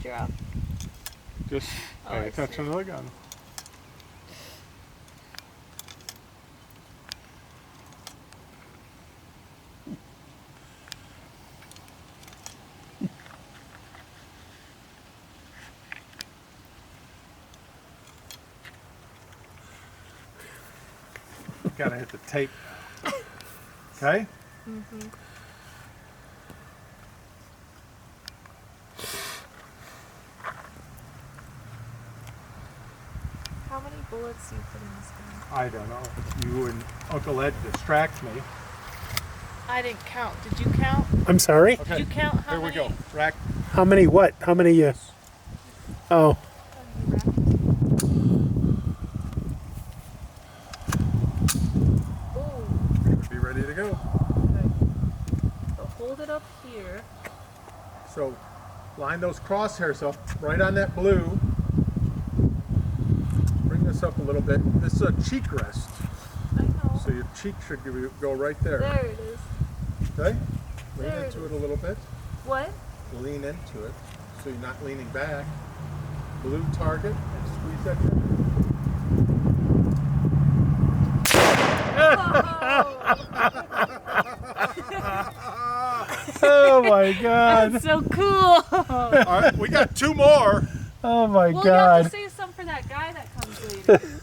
figure out. Just pay attention to the gun. Gotta hit the tape. Okay? Mm-hmm. How many bullets do you put in this gun? I don't know. You and Uncle Ed distract me. I didn't count. Did you count? I'm sorry? Okay. Did you count how Here we many? go. Rack. How many what? How many, oh. Be ready to go. Okay. So hold it up here. So line those crosshairs up right on that blue. Bring this up a little bit. This is a cheek rest. I know. So your cheek should go right there. There it is. Okay? Lean There it into is. it a little bit. What? Lean into it so you're not leaning back. Blue target and squeeze that trigger. Oh my God. That's so cool. All right, we got two more. Oh my Well, God. you have to save some for that guy that comes later.